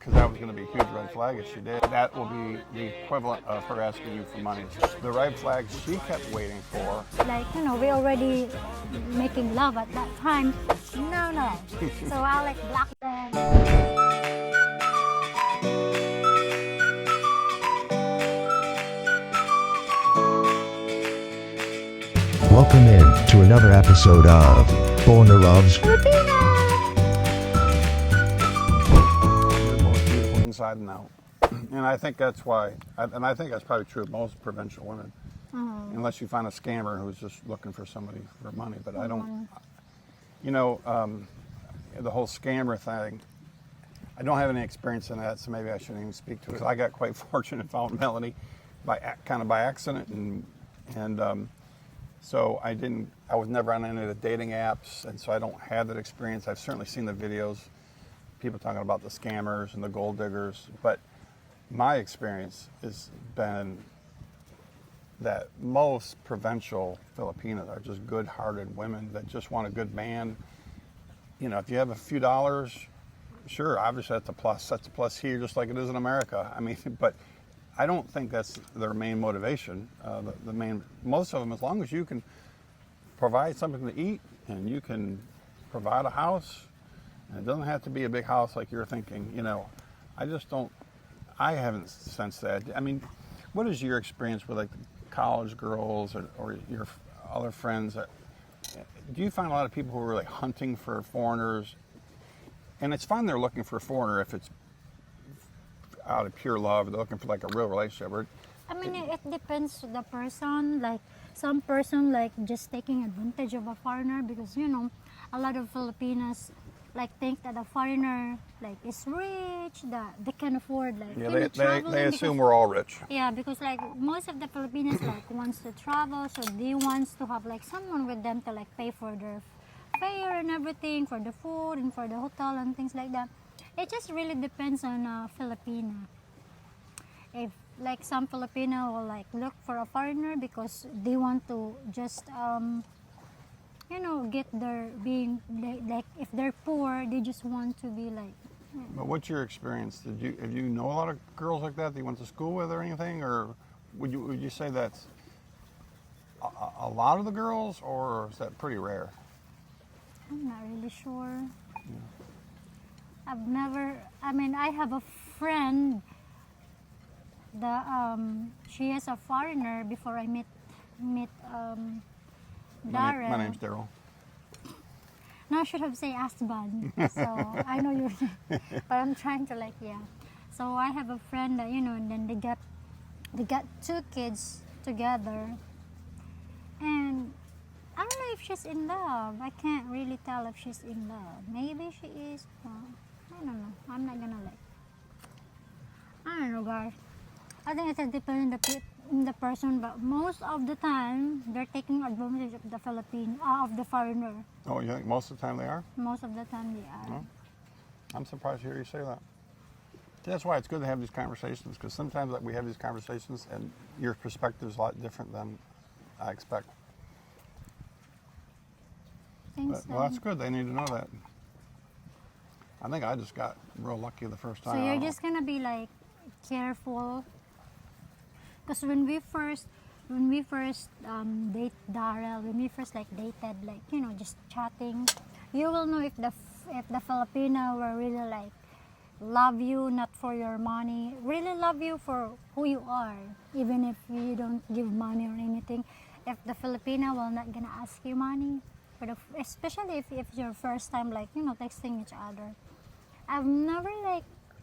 because that was going to be a huge red flag if she did. That will be the equivalent of her asking you for money. The red flag she kept waiting for. Like, we already making love at that time. No. So I like block them. Welcome in to another episode of Foreigner Loves Filipina! You're most beautiful inside and out. And I think that's why, and I think that's probably true of most provincial women. Unless you find a scammer who's just looking for somebody for money. But I don't, the whole scammer thing, I don't have any experience in that, so maybe I shouldn't even speak to it. I got quite fortunate and found Melanie kind of by accident, and so I was never on any of the dating apps, and so I don't have that experience. I've certainly seen the videos, people talking about the scammers and the gold diggers, but my experience has been that most provincial Filipinas are just good-hearted women that just want a good man. If you have a few dollars, sure, obviously that's a plus. That's a plus here, just like it is in America. I mean, but I don't think that's their main motivation. Most of them, as long as you can provide something to eat and you can provide a house, and it doesn't have to be a big house like you're thinking. I haven't sensed that. I mean, what is your experience with like college girls or your other friends? Do you find a lot of people who are like hunting for foreigners? And it's fine they're looking for a foreigner if it's out of pure love, they're looking for like a real relationship. I mean, it depends on the person. Like, some person like just taking advantage of a foreigner because, a lot of Filipinas like think that a foreigner like is rich, that they can afford like they assume we're all rich. Yeah, because like most of the Filipinos like wants to travel, so they wants to have like someone with them to like pay for their fare and everything, for the food and for the hotel and things like that. It just really depends on Filipino. If like some Filipino will like look for a foreigner because they want to just get their like if they're poor, they just want to be like. But what's your experience? Have you know a lot of girls like that you went to school with or anything, or would you say that's a lot of the girls, or is that pretty rare? I'm not really sure. Yeah. I have a friend that she is a foreigner before I met Darryl. My name's Darryl. No, I should have said husband. So I know you're, but I'm trying to So I have a friend that and then they got 2 kids together, and I don't know if she's in love. I can't really tell if she's in love. Maybe she is. I don't know. I'm not gonna I don't know, guys. I think it depends on the person, but most of the time they're taking advantage of the of the foreigner. Oh, you think most of the time they are? Most of the time they are. Oh, I'm surprised to hear you say that. That's why it's good to have these conversations, because sometimes we have these conversations and your perspective is a lot different than I expect. Well, that's good. They need to know that. I think I just got real lucky the first time. So you're just gonna be like careful, because when we first date Darryl, when we first dated, just chatting, you will know if the Filipino will really love you not for your money, really love you for who you are, even if you don't give money or anything. If the Filipino will not gonna ask you money, especially if it's your first time texting each other. I've never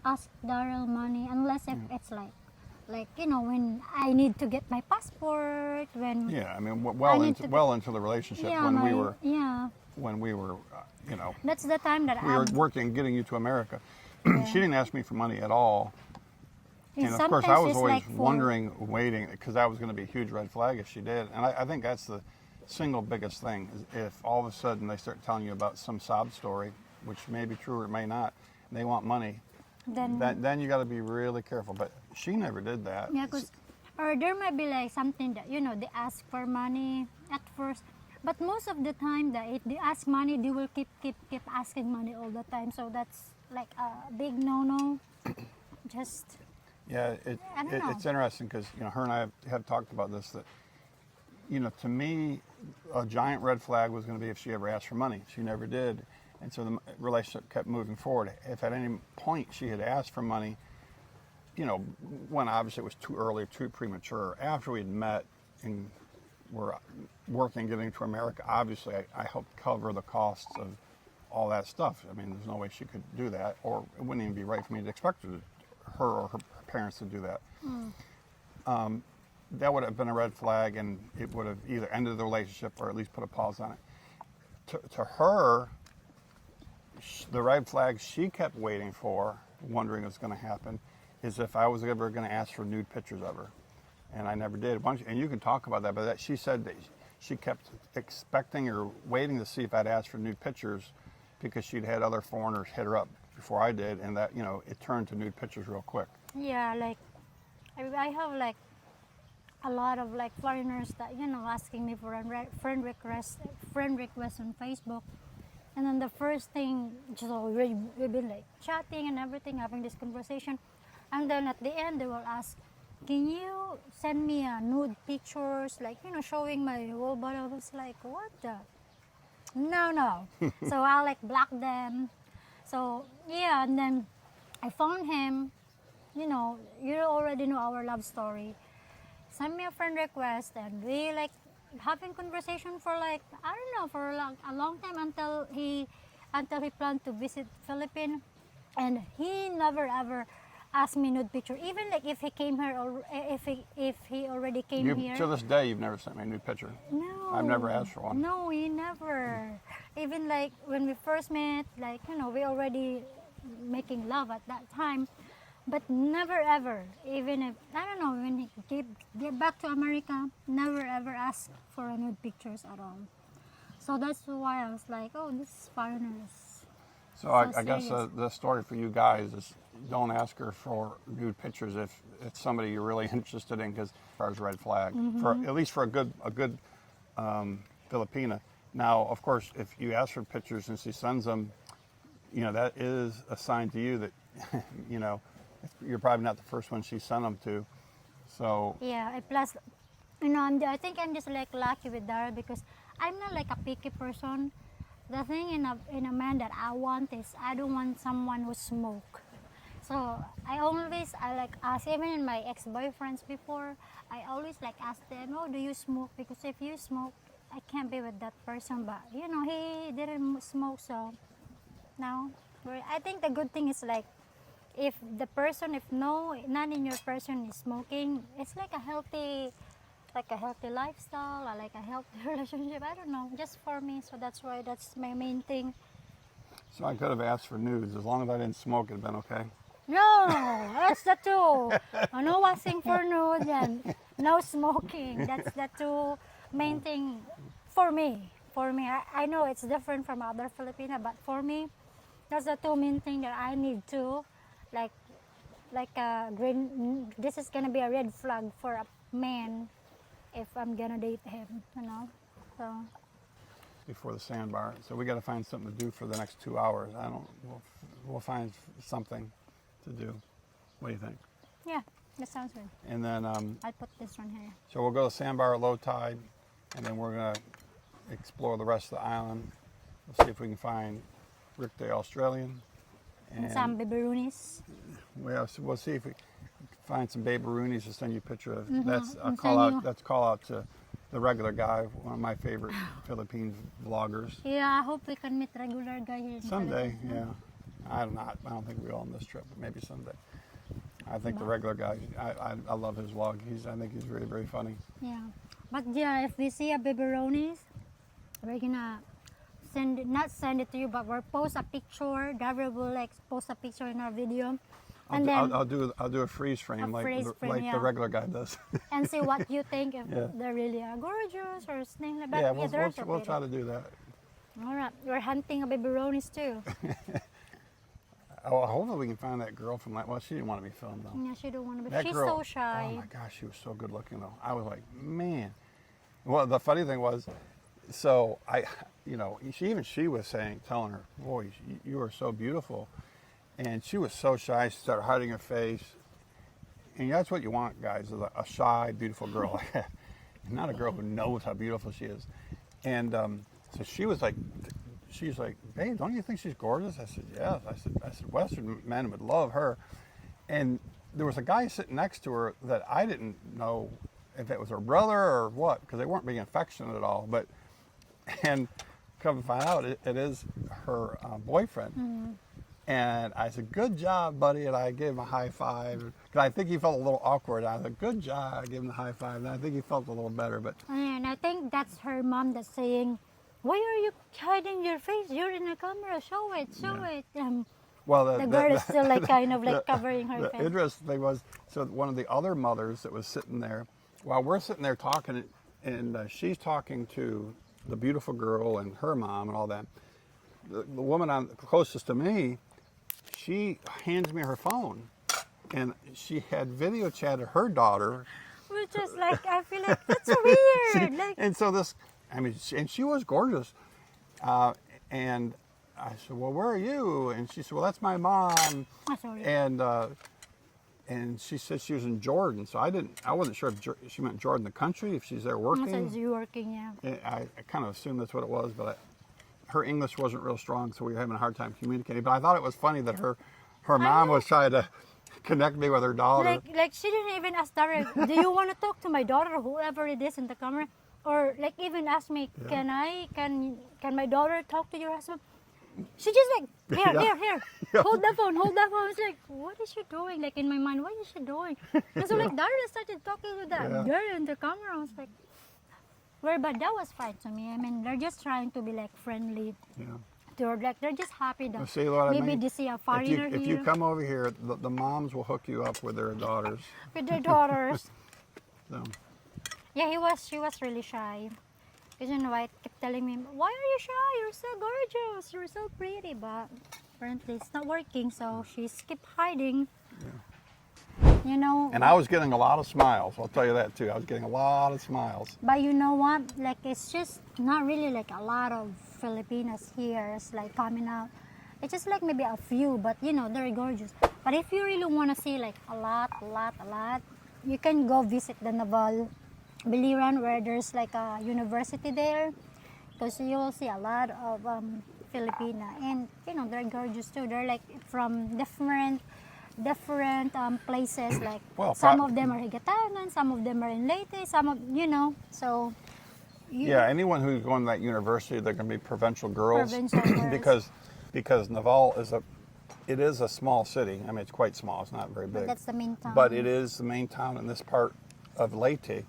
asked Darryl money unless if it's when I need to get my passport, when well into the relationship, when we were that's the time that we were working, getting you to America. Yeah. She didn't ask me for money at all. And of course I was always waiting, because that was going to be a huge red flag if she did. And I think that's the single biggest thing, is if all of a sudden they start telling you about some sob story, which may be true or it may not, and they want money, then you got to be really careful. But she never did that. Yeah, or there might be something that they ask for money at first, but most of the time that if they ask money, they will keep asking money all the time. So that's a big no-no. just Yeah, I don't know. it's interesting because her and I have talked about this. That to me, a giant red flag was going to be if she ever asked for money. She never did, and so the relationship kept moving forward. If at any point she had asked for money, when obviously it was too early, too premature. After we'd met and were working, getting to America, obviously I helped cover the costs of all that stuff. I mean, there's no way she could do that, or it wouldn't even be right for me to expect her or her parents to do that. That would have been a red flag, and it would have either ended the relationship or at least put a pause on it. To her, the red flag she kept waiting for, wondering what's going to happen, is if I was ever going to ask for nude pictures of her. And I never did. And you can talk about that, but she said that she kept expecting or waiting to see if I'd ask for nude pictures because she'd had other foreigners hit her up before I did, and that, it turned to nude pictures real quick. yeah, like I have like a lot of like foreigners that asking me for a friend request on Facebook, and then the first thing just already we've been like chatting and everything, having this conversation, and then at the end they will ask, can you send me nude pictures, like showing my whole body? I was like, what the? No. So I'll like block them. So yeah, and then I found him. You already know our love story. Send me a friend request, and we like having conversation for like I don't know, for a long time until he planned to visit Philippines, and he never ever asked me nude picture. Even like if he came here or if he already came here. To this day, you've never sent me a nude picture. No. I've never asked for one. No, he never. Even like when we first met, like we already making love at that time. But never ever, even if, I don't know, when he get back to America, never ever asked for nude pictures at all. So that's why I was like, oh, this foreigners. So I guess the story for you guys is don't ask her for nude pictures if it's somebody you're really interested in, because as far as red flag, for at least for a good Filipina. Now, of course, if you ask for pictures and she sends them, that is a sign to you that, you're probably not the first one she sent them to. So Yeah, and plus, I think I'm just like lucky with Darryl because I'm not like a picky person. The thing in a man that I want is I don't want someone who smoke. So I like ask, even in my ex-boyfriends before, I always like ask them, oh, do you smoke? Because if you smoke, I can't be with that person. But he didn't smoke, so no. I think the good thing is like, if none in your person is smoking, it's like a healthy lifestyle or like a healthy relationship. I don't know, just for me. So that's my main thing. So I could have asked for nudes. As long as I didn't smoke, it'd been okay. No, that's the two. No asking for nude and no smoking. That's the two main thing for me. I know it's different from other Filipina, but for me, that's the two main thing that I need to, like a green. This is gonna be a red flag for a man if I'm gonna date him. So. Before the sandbar. So we got to find something to do for the next 2 hours. We'll find something to do. What do you think? Yeah, that sounds good. And then I'll put this one here. so we'll go to sandbar at low tide, and then we're gonna explore the rest of the island. We'll see if we can find Rick the Australian. And some biberoonies. We'll see if we can find some baberoonies to send you a picture of. That's a And call send out. That's a call out to the regular guy, one of my favorite Philippine vloggers. Yeah, I hope we can meet regular guy here in Someday, Philippines. yeah. I don't think we will on this trip, but maybe someday. I think the regular guy. I love his vlog. I think he's really very funny. Yeah, but yeah, if we see a biberonis, we're gonna not send it to you, but we'll post a picture. Darryl will like post a picture in our video, and then I'll do a freeze frame like yeah. the regular guy does. and see what you think if Yeah. they really are gorgeous or something like that. Yeah, we'll try to do that. All right, we're hunting a biberonis too. Oh, hopefully we can find that girl from that. Well, she didn't want to be filmed though. Yeah, she don't want to be. That She's girl, so shy. Oh my gosh, she was so good looking though. I was like, man. Well, the funny thing was, so she was telling her, boy, you are so beautiful. And she was so shy, she started hiding her face. And that's what you want, guys, is a shy, beautiful girl. Not a girl who knows how beautiful she is. And so she's like, "Babe, don't you think she's gorgeous?" I said, "Yes." I said, "Western men would love her." And there was a guy sitting next to her that I didn't know if it was her brother or what, because they weren't being affectionate at all. And come to find out, it is her boyfriend. Mm-hmm. And I said, "Good job, buddy," and I gave him a high five. Because I think he felt a little awkward. I said, "Good job," I gave him the high five, and I think he felt a little better. But And I think that's her mom that's saying, "Why are you hiding your face? You're in the camera. Show it, show it." well, The girl is still like kind of like covering her the face. interesting thing was, so one of the other mothers that was sitting there, while we're sitting there talking, and she's talking to the beautiful girl and her mom and all that, the woman on closest to me, she hands me her phone, and she had video chatted her daughter. Which is like, I feel like that's weird. Like, And so this, I mean, and she was gorgeous. And I said, "Well, where are you?" And she said, "Well, that's my mom." oh, sorry. And she said she was in Jordan. So I wasn't sure if she meant Jordan, the country, if she's there working. So you working, yeah. And I kind of assumed that's what it was, but her English wasn't real strong, so we were having a hard time communicating. But I thought it was funny that her mom was trying to connect me with her daughter. Like she didn't even ask Darryl, "Do you want to talk to my daughter," or whoever it is in the camera, or like even ask me, "Can my daughter talk to your husband?" She just like, here, Yeah. here, Yeah. hold the phone. It's like, what is she doing? Like in my mind, what is she doing? And so like Darryl started talking to that Yeah. girl in the camera. I was like, but that was fine to me. I mean, they're just trying to be like friendly. Yeah. They're just happy that See what I maybe mean? they see a foreigner If here you come over here, the moms will hook you up with their daughters. with their daughters. So, Yeah, she was really shy. Because you know, I kept telling me, "Why are you shy? You're so gorgeous. You're so pretty." But apparently it's not working, so she's kept hiding. You know. and I was getting a lot of smiles. I'll tell you that too. I was getting a lot of smiles. But you know what? Like it's just not really like a lot of Filipinas here. It's like coming out. It's just like maybe a few, but you know they're gorgeous. But if you really want to see like a lot, you can go visit the Naval Biliran, where there's like a university there, because you will see a lot of Filipina, and you know they're gorgeous too. They're like from different places. Like Well, some of them are Higatanan, some of them are in Leyte, some of so. Yeah, anyone who's going to that university, they're going to be provincial girls. Provincial girls. because Naval is a small city. I mean, it's quite small. It's not very big. But that's the main town. But it is the main town in this part of Leyte.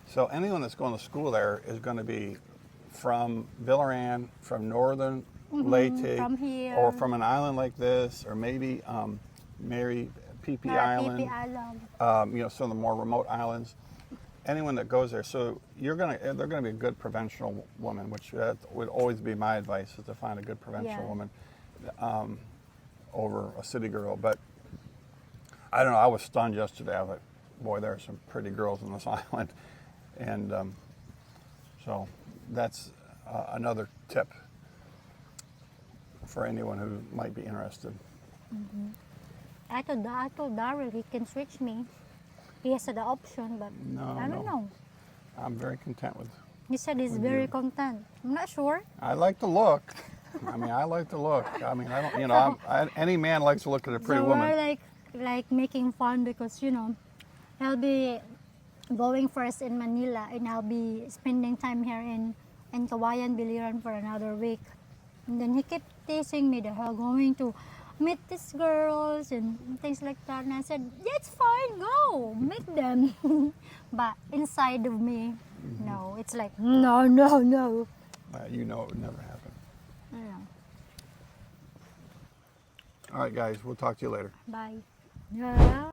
So anyone that's going to school there is going to be from Villaran, from northern Leyte, from here. or from an island like this, or maybe Mary Pipi Island. Island. Some of the more remote islands. Anyone that goes there, so they're gonna be a good provincial woman, which would always be my advice, is to find a good provincial woman over a city girl. But I don't know. I was stunned yesterday. I was like, boy, there are some pretty girls on this island, and so that's another tip for anyone who might be interested. I told Darryl he can switch me. He has the option, but I don't know. I'm very content with. He said he's very content. I'm not sure. I like to look. I mean, I like to look. I mean, I don't. Any man likes to look at a pretty So woman. we're like making fun because he'll be going first in Manila and I'll be spending time here in Kawayan, Biliran for another week. And then he kept teasing me that I'm going to meet these girls and things like that. And I said, yeah, it's fine, go, meet them. But inside of me, no, it's like, no. It would never happen. I don't know. All right, guys, we'll talk to you later. Bye. Yeah.